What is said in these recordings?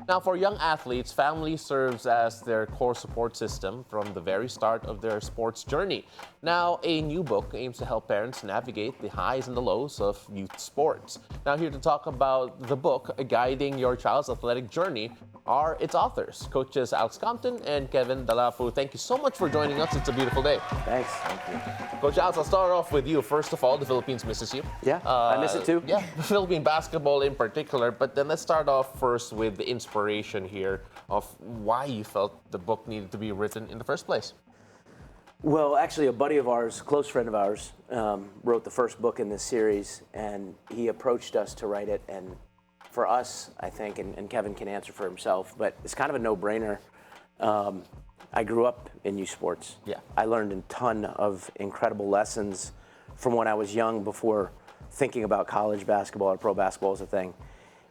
Now, for young athletes, family serves as their core support system from the very start of their sports journey. Now, a new book aims to help parents navigate the highs and the lows of youth sports. Now, here to talk about the book, Guiding Your Child's Athletic Journey, are its authors, Coaches Alex Compton and Kevin Dalafu. Thank you so much for joining us. It's a beautiful day. Thanks. Thank you. Coach Alex, I'll start off with you. First of all, the Philippines misses you. Yeah, I miss it too. Yeah, Philippine basketball in particular. But then let's start off first with the inspiration here of why you felt the book needed to be written in the first place. Well, actually, a buddy of ours, a close friend of ours, wrote the first book in this series, and he approached us to write it. And for us, I think, and Kevin can answer for himself, but it's kind of a no-brainer. I grew up in youth sports. Yeah. I learned a ton of incredible lessons from when I was young before thinking about college basketball or pro basketball as a thing.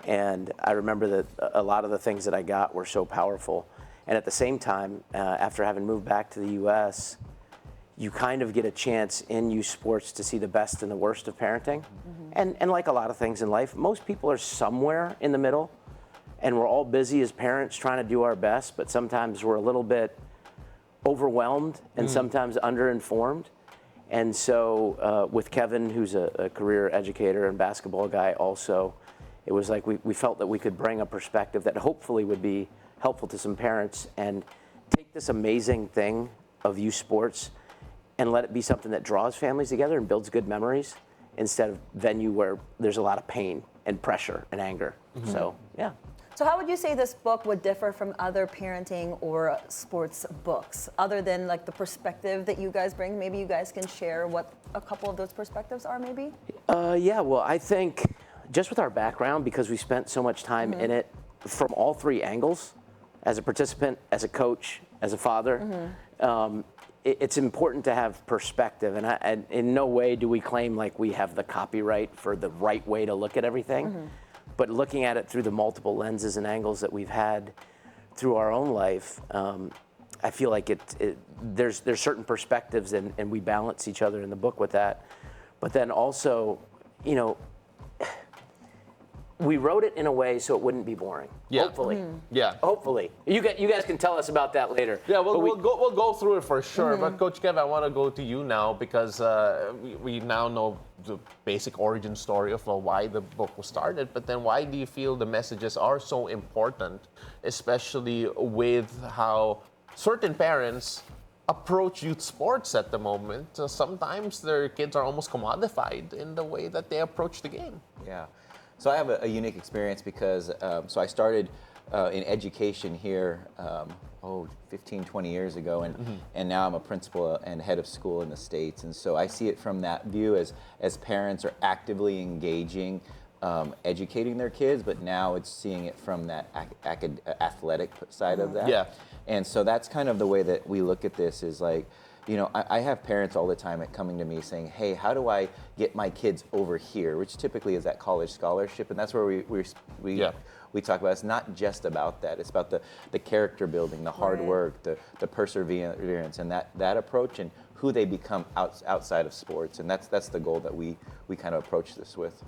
And I remember that a lot of the things that I got were so powerful. And at the same time, after having moved back to the U.S., you kind of get a chance in youth sports to see the best and the worst of parenting. Mm-hmm. And like a lot of things in life, most people are somewhere in the middle. And we're all busy as parents trying to do our best, but sometimes we're a little bit overwhelmed and sometimes underinformed. And so with Kevin, who's a career educator and basketball guy also, it was like we felt that we could bring a perspective that hopefully would be helpful to some parents and take this amazing thing of youth sports and let it be something that draws families together and builds good memories instead of venue where there's a lot of pain and pressure and anger. Mm-hmm. So, yeah. So how would you say this book would differ from other parenting or sports books, other than like the perspective that you guys bring? Maybe you guys can share what a couple of those perspectives are, maybe? Yeah, well, I think just with our background, because we spent so much time in it from all three angles, as a participant, as a coach, as a father, it's important to have perspective. And in no way do we claim like we have the copyright for the right way to look at everything. But looking at it through the multiple lenses and angles that we've had through our own life, I feel like there's certain perspectives and we balance each other in the book with that. But then also, you know, we wrote it in a way so it wouldn't be boring. Yeah. Hopefully. Yeah. Hopefully. You guys can tell us about that later. Yeah, we'll go through it for sure. But Coach Kev, I want to go to you now because we now know the basic origin story of why the book was started. But then why do you feel the messages are so important, especially with how certain parents approach youth sports at the moment? Sometimes their kids are almost commodified in the way that they approach the game. Yeah. So I have a unique experience because so I started in education here 15, 20 years ago, and now I'm a principal and head of school in the States. And so I see it from that view as parents are actively engaging, educating their kids, but now it's seeing it from that athletic side of that. Yeah. And so that's kind of the way that we look at this is like, you know, I have parents all the time coming to me saying, hey, how do I get my kids over here, which typically is that college scholarship. And that's where we talk about it's not just about that. It's about the character building, the hard work, the perseverance, and that approach and who they become outside of sports. And that's the goal that we kind of approach this with.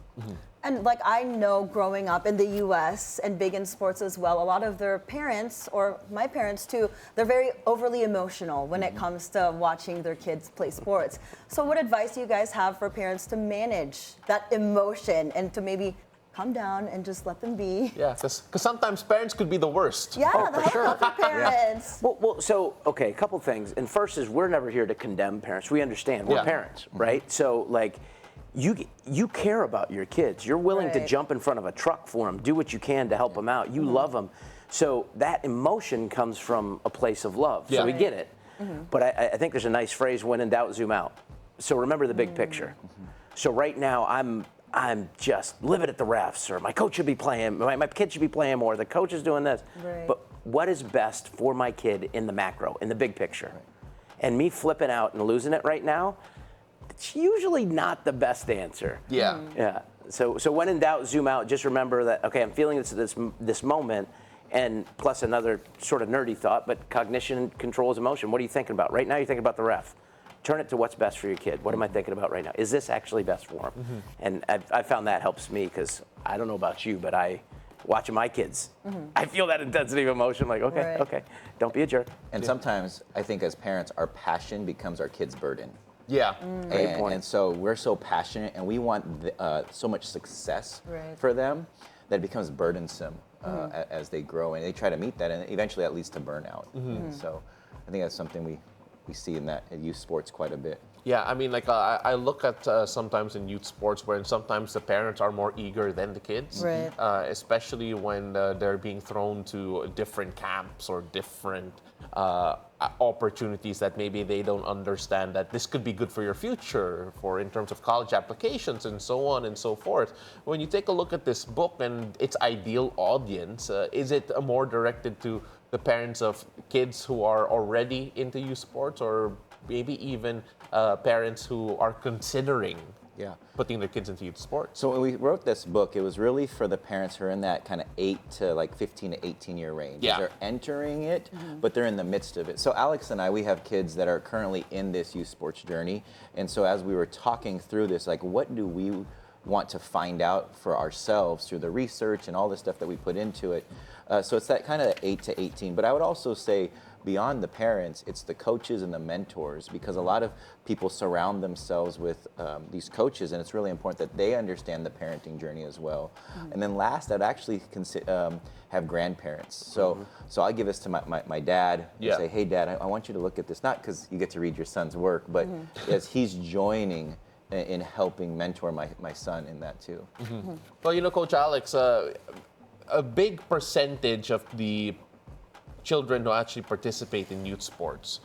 And like I know growing up in the U.S. and big in sports as well, a lot of their parents, or my parents too, they're very overly emotional when it comes to watching their kids play sports. So what advice do you guys have for parents to manage that emotion and to maybe calm down and just let them be? Yeah, because sometimes parents could be the worst. Yeah, the helicopter parents. Well, so, okay, a couple things. And first is we're never here to condemn parents. We understand. We're parents, right? So, like, you care about your kids. You're willing to jump in front of a truck for them, do what you can to help them out. You love them. So that emotion comes from a place of love. So we get it. But I think there's a nice phrase, when in doubt, zoom out. So remember the big picture. So right now I'm just livid at the refs, or my coach should be playing, my kid should be playing more, the coach is doing this. But what is best for my kid in the macro, in the big picture? And me flipping out and losing it right now, it's usually not the best answer. Yeah. Yeah. So when in doubt, zoom out. Just remember that, okay, I'm feeling this moment, and plus another sort of nerdy thought, but cognition controls emotion. What are you thinking about? Right now you're thinking about the ref. Turn it to what's best for your kid. What am I thinking about right now? Is this actually best for him? And I found that helps me because I don't know about you, but I watching my kids. I feel that intensity of emotion, like, okay, Right. okay, don't be a jerk. And sometimes I think as parents, our passion becomes our kids' burden. Yeah. Great point. And so we're so passionate and we want so much success Right. for them that it becomes burdensome as they grow, and they try to meet that, and eventually that leads to burnout. And so I think that's something we see in that in youth sports quite a bit. Yeah, I mean, like I look at sometimes in youth sports where sometimes the parents are more eager than the kids, Right. Especially when they're being thrown to different camps or different opportunities that maybe they don't understand that this could be good for your future, for in terms of college applications and so on and so forth. When you take a look at this book and its ideal audience, is it more directed to the parents of kids who are already into youth sports, or maybe even parents who are considering putting their kids into youth sports? So when we wrote this book, it was really for the parents who are in that kind of 8 to like 15 to 18 year range. Yeah. They're entering it, but they're in the midst of it. So Alex and I, we have kids that are currently in this youth sports journey. And so as we were talking through this, like, what do we want to find out for ourselves through the research and all the stuff that we put into it? So it's that kind of 8 to 18. But I would also say, beyond the parents, it's the coaches and the mentors, because a lot of people surround themselves with these coaches, and it's really important that they understand the parenting journey as well. And then last, I'd actually have grandparents. So I give this to my dad and say, hey, Dad, I want you to look at this, not because you get to read your son's work, but as he's joining in helping mentor my son in that too. Well, you know, Coach Alex, a big percentage of the children who actually participate in youth sports,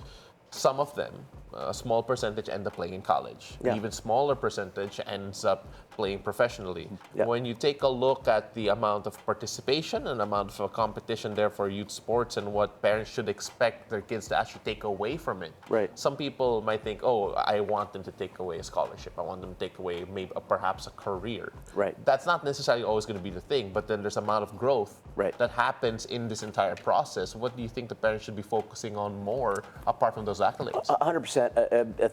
some of them, a small percentage, end up playing in college. Yeah. An even smaller percentage ends up playing professionally. Yeah. When you take a look at the amount of participation and amount of competition there for youth sports and what parents should expect their kids to actually take away from it, Right. some people might think, oh, I want them to take away a scholarship. I want them to take away maybe perhaps a career. Right. That's not necessarily always going to be the thing, but then there's amount of growth Right. that happens in this entire process. What do you think the parents should be focusing on more apart from those accolades? 100%.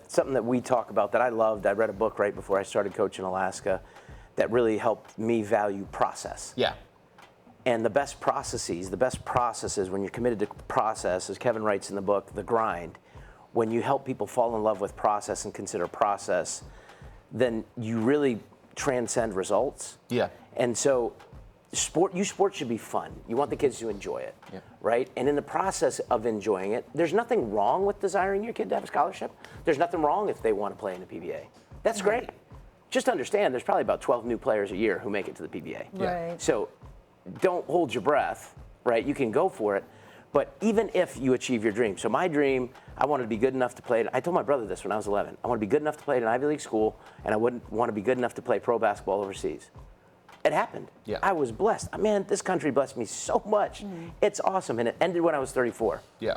Something that we talk about that I loved. I read a book right before I started coaching Alaska that really helped me value process. Yeah. And the best processes, when you're committed to process, as Kevin writes in the book, the grind, when you help people fall in love with process and consider process, then you really transcend results. Yeah. And so sports should be fun. You want the kids to enjoy it, right? And in the process of enjoying it, there's nothing wrong with desiring your kid to have a scholarship. There's nothing wrong if they want to play in the PBA. That's great. Just understand there's probably about 12 new players a year who make it to the PBA. Right. So don't hold your breath, right? You can go for it. But even if you achieve your dream, so my dream, I wanted to be good enough to play, I told my brother this when I was 11, I want to be good enough to play at an Ivy League school, and I wouldn't want to be good enough to play pro basketball overseas. It happened. Yeah. I was blessed. Man, this country blessed me so much. It's awesome, and it ended when I was 34. Yeah.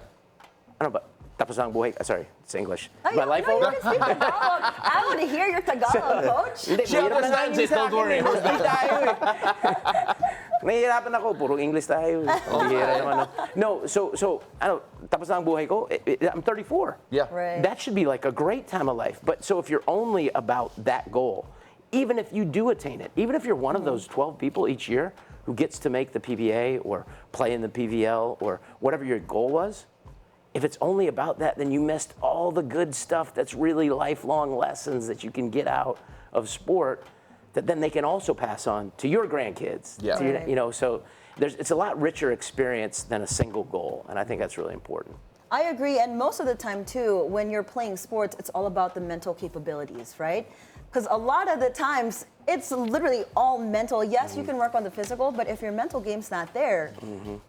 I don't know, but tapos ang buhay, sorry, it's English. Oh, Is my life over? You can speak Tagalog. I want to hear your Tagalog, Coach. Hindi, She mahirap na understands English it, sa don't akin worry. eh. English tayo eh. Nahihirapan ako, puro English tayo. Bihira naman. No, so ano, tapos na ang buhay ko, I'm 34. Yeah. Right. That should be like a great time of life. But so if you're only about that goal, even if you do attain it, even if you're one of those 12 people each year who gets to make the PBA or play in the PVL or whatever your goal was, if it's only about that, then you missed all the good stuff that's really lifelong lessons that you can get out of sport that then they can also pass on to your grandkids. Yeah. To your- Right. you know, so it's a lot richer experience than a single goal, and I think that's really important. I agree, and most of the time too, when you're playing sports, it's all about the mental capabilities, right? Because a lot of the times, it's literally all mental. Yes, you can work on the physical, but if your mental game's not there,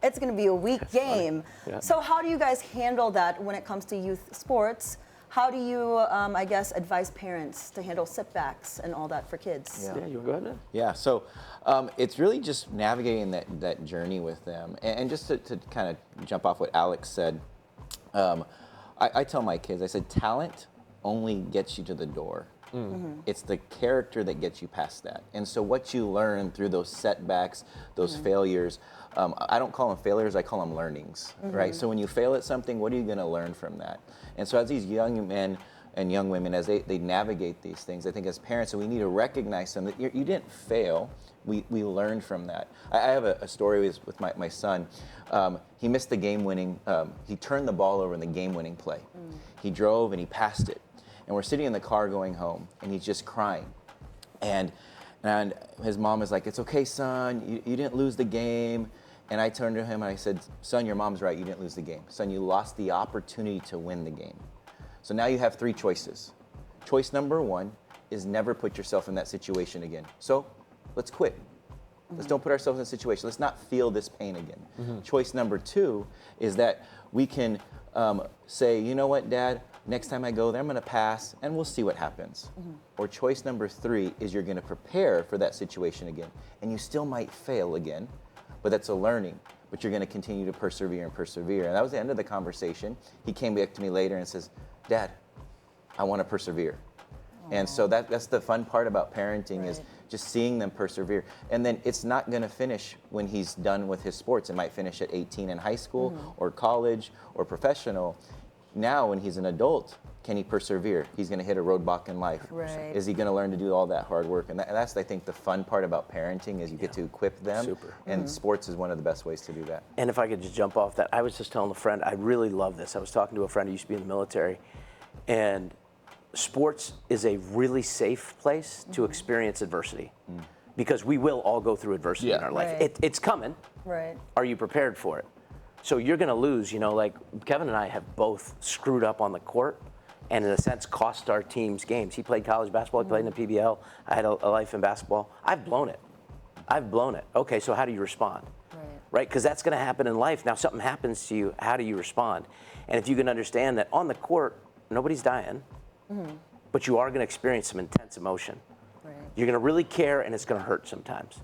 it's going to be a weak game. Yeah. So how do you guys handle that when it comes to youth sports? How do you, I guess, advise parents to handle setbacks and all that for kids? Yeah, you go ahead. Yeah, so it's really just navigating that journey with them. And just to kind of jump off what Alex said, I tell my kids, I said, talent only gets you to the door. It's the character that gets you past that. And so what you learn through those setbacks, those failures, I don't call them failures, I call them learnings, right? So when you fail at something, what are you going to learn from that? And so as these young men and young women as they navigate these things. I think as parents, we need to recognize them that you didn't fail. We learned from that. I have a story with my son. He missed the game-winning, he turned the ball over in the game-winning play. He drove and he passed it. And we're sitting in the car going home, and he's just crying. And his mom is like, "It's okay, son, you didn't lose the game." And I turned to him and I said, "Son, your mom's right, you didn't lose the game. Son, you lost the opportunity to win the game. So now you have 3 choices. Choice number 1 is never put yourself in that situation again. So let's quit. Let's don't put ourselves in a situation. Let's not feel this pain again. Choice number 2 is that we can say, you know what, Dad, next time I go there, I'm going to pass, and we'll see what happens. Or choice number 3 is you're going to prepare for that situation again. And you still might fail again, but that's a learning. But you're going to continue to persevere and persevere." And that was the end of the conversation. He came back to me later and says, "Dad, I want to persevere." And so that's the fun part about parenting, is just seeing them persevere. And then it's not going to finish when he's done with his sports. It might finish at 18 in high school or college or professional. Now, when he's an adult, can he persevere? He's going to hit a roadblock in life. Right. Is he going to learn to do all that hard work? And that's, I think, the fun part about parenting, is you get to equip them. Super. And sports is one of the best ways to do that. And if I could just jump off that, I was just telling a friend, I really love this. I was talking to a friend who used to be in the military, and sports is a really safe place to experience adversity, because we will all go through adversity in our life. Right. It's coming. Right. Are you prepared for it? So you're going to lose. Like Kevin and I have both screwed up on the court, and in a sense cost our teams games. He played college basketball, he played in the PBL. I had a life in basketball. I've blown it. Okay, so how do you respond? Right? Because that's going to happen in life. Now something happens to you, how do you respond? And if you can understand that on the court, nobody's dying, but you are going to experience some intense emotion. Right. You're going to really care, and it's going to hurt sometimes.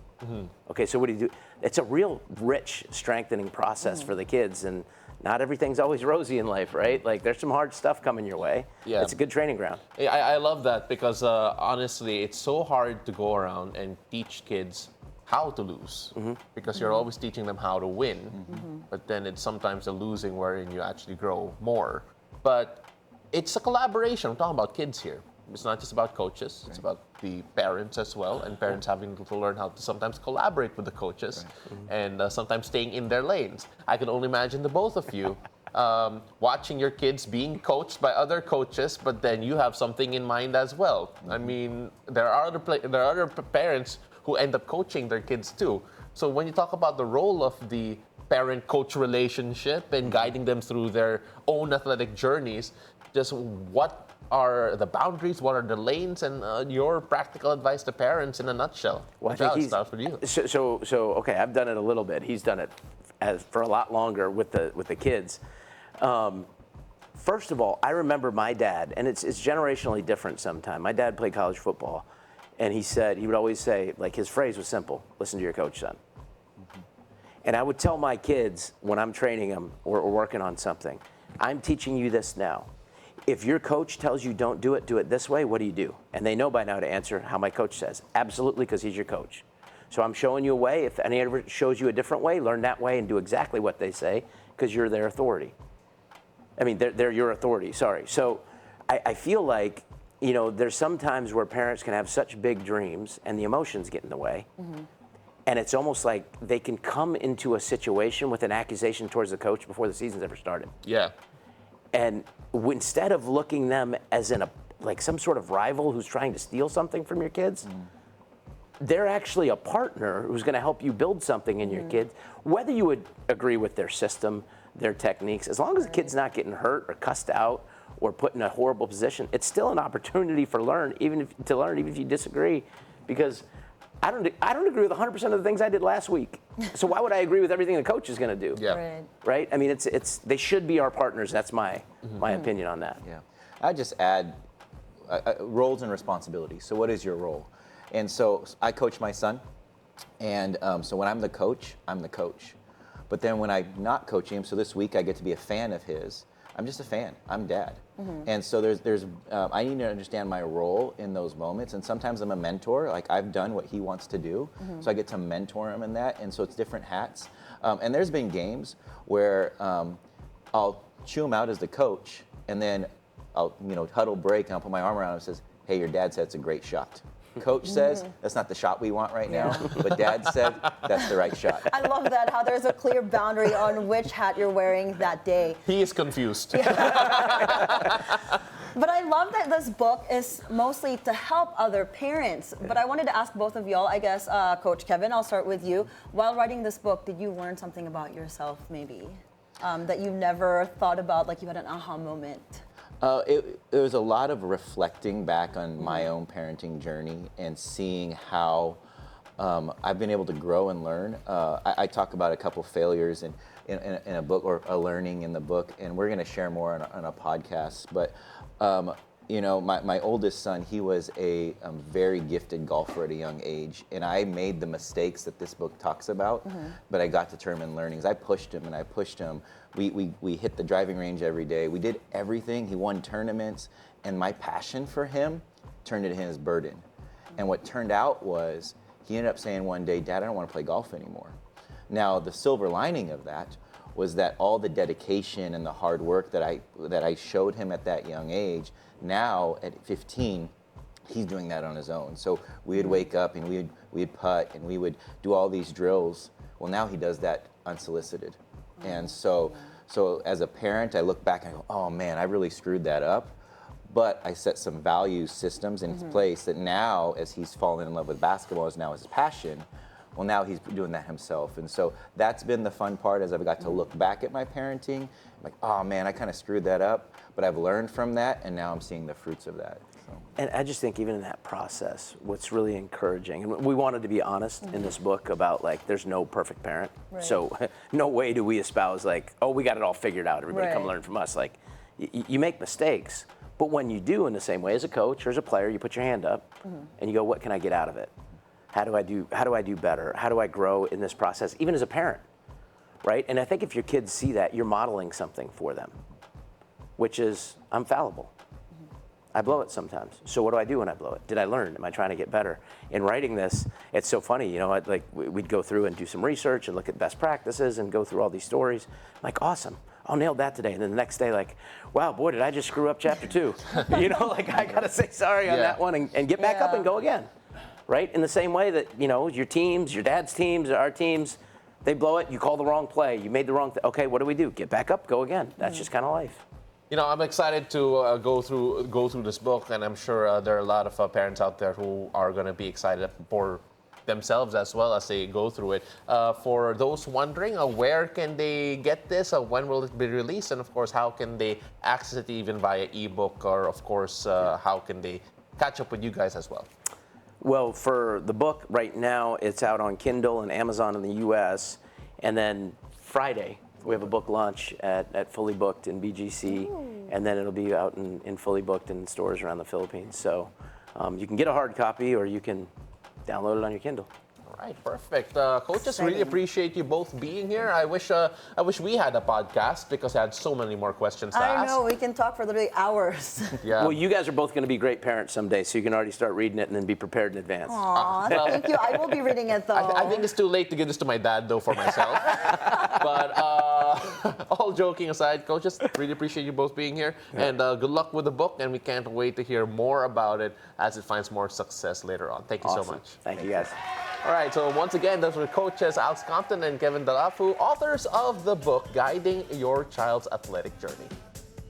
Okay, so what do? It's a real rich, strengthening process for the kids, and not everything's always rosy in life, right? Like, there's some hard stuff coming your way. Yeah. It's a good training ground. I love that, because honestly, it's so hard to go around and teach kids how to lose, because you're always teaching them how to win, but then it's sometimes the losing wherein you actually grow more. But it's a collaboration. I'm talking about kids here. It's not just about coaches. It's about the parents as well, and parents having to learn how to sometimes collaborate with the coaches, and sometimes staying in their lanes. I can only imagine the both of you watching your kids being coached by other coaches, but then you have something in mind as well. I mean, there are other parents who end up coaching their kids too. So when you talk about the role of the parent-coach relationship and guiding them through their own athletic journeys, just what are the boundaries, what are the lanes, and your practical advice to parents in a nutshell? Well, I think starts with you. So okay, I've done it a little bit. He's done it for a lot longer with the kids. First of all, I remember my dad, and it's generationally different sometimes. My dad played college football, and he would always say, like, his phrase was simple: "Listen to your coach, son." And I would tell my kids when I'm training them or working on something, I'm teaching you this now. If your coach tells you don't do it this way, what do you do? And they know by now to answer how my coach says. Absolutely, because he's your coach. So I'm showing you a way. If any ever shows you a different way, learn that way and do exactly what they say, because you're their authority. I mean, they're your authority, sorry. So I feel like, there's some times where parents can have such big dreams and the emotions get in the way. And it's almost like they can come into a situation with an accusation towards the coach before the season's ever started. Yeah. And instead of looking them as like some sort of rival who's trying to steal something from your kids, they're actually a partner who's going to help you build something in your kids, whether you would agree with their system, their techniques. As long as the kid's not getting hurt or cussed out or put in a horrible position, it's still an opportunity for even if you disagree, because I don't agree with 100% of the things I did last week. So why would I agree with everything the coach is going to do? Yeah. Right? I mean, they should be our partners. That's my opinion on that. Yeah. I'd just add roles and responsibilities. So what is your role? And so I coach my son. And so when I'm the coach, I'm the coach. But then when I'm not coaching him, so this week I get to be a fan of his, I'm just a fan. I'm dad. And so I need to understand my role in those moments. And sometimes I'm a mentor. Like, I've done what he wants to do. So I get to mentor him in that. And so it's different hats. And there's been games where I'll chew him out as the coach, and then huddle break, and I'll put my arm around him and says, hey, your dad said it's a great shot. Coach says that's not the shot we want right now, but Dad said that's the right shot. I love that, how there's a clear boundary on which hat you're wearing that day. He is confused. But I love that this book is mostly to help other parents. But I wanted to ask both of y'all, I guess, Coach Kevin, I'll start with you. While writing this book, did you learn something about yourself, maybe, that you never thought about, like you had an aha moment? It was a lot of reflecting back on my own parenting journey and seeing how I've been able to grow and learn. I talk about a couple failures in a book, or a learning in the book, and we're going to share more on a podcast. But my oldest son, he was a very gifted golfer at a young age, and I made the mistakes that this book talks about, but I got to term in learnings. I pushed him and I pushed him. We hit the driving range every day. We did everything. He won tournaments, and my passion for him turned into his burden. And what turned out was he ended up saying one day, Dad, I don't want to play golf anymore. Now, the silver lining of that was that all the dedication and the hard work that I showed him at that young age, now at 15, he's doing that on his own. So we would wake up and we'd putt and we would do all these drills. Well, now he does that unsolicited. And so as a parent, I look back and I go, oh man, I really screwed that up. But I set some value systems in place that now, as he's fallen in love with basketball, is now his passion. Well, now he's doing that himself. And so that's been the fun part, as I've got to look back at my parenting. I'm like, oh man, I kind of screwed that up, but I've learned from that, and now I'm seeing the fruits of that. So. And I just think even in that process, what's really encouraging, and we wanted to be honest in this book about, like, there's no perfect parent. Right. So no way do we espouse, like, oh, we got it all figured out, everybody come learn from us. Like, you make mistakes, but when you do, in the same way as a coach or as a player, you put your hand up and you go, what can I get out of it? How do I do better? How do I grow in this process, even as a parent, right? And I think if your kids see that, you're modeling something for them, which is, I'm fallible. I blow it sometimes. So what do I do when I blow it? Did I learn? Am I trying to get better? In writing this, it's so funny, we'd go through and do some research and look at best practices and go through all these stories. I'm like, awesome, I'll nail that today. And then the next day, like, wow, boy, did I just screw up chapter 2. I gotta say sorry on that one and get back up and go again. Right? In the same way that, your teams, your dad's teams, our teams, they blow it, you call the wrong play, you made the wrong thing. Okay, what do we do? Get back up, go again. That's just kind of life. I'm excited to go through this book, and I'm sure there are a lot of parents out there who are going to be excited for themselves as well as they go through it. For those wondering, where can they get this? When will it be released? And of course, how can they access it even via ebook? Or of course, how can they catch up with you guys as well? Well, for the book right now, it's out on Kindle and Amazon in the U.S. And then Friday, we have a book launch at Fully Booked in BGC. Ooh. And then it'll be out in Fully Booked in stores around the Philippines. So you can get a hard copy or you can download it on your Kindle. All right, perfect. Coaches, really appreciate you both being here. I wish we had a podcast because I had so many more questions to ask. I know, we can talk for literally hours. Yeah. Well, you guys are both going to be great parents someday, so you can already start reading it and then be prepared in advance. Aw, thank you. I will be reading it, though. I think it's too late to give this to my dad, though, for myself. But all joking aside, coaches, really appreciate you both being here. Yeah. And good luck with the book, and we can't wait to hear more about it as it finds more success later on. Thank you so much. Thank you, guys. All right, so once again, those were coaches Alex Compton and Kevin Dalafu, authors of the book Guiding Your Child's Athletic Journey.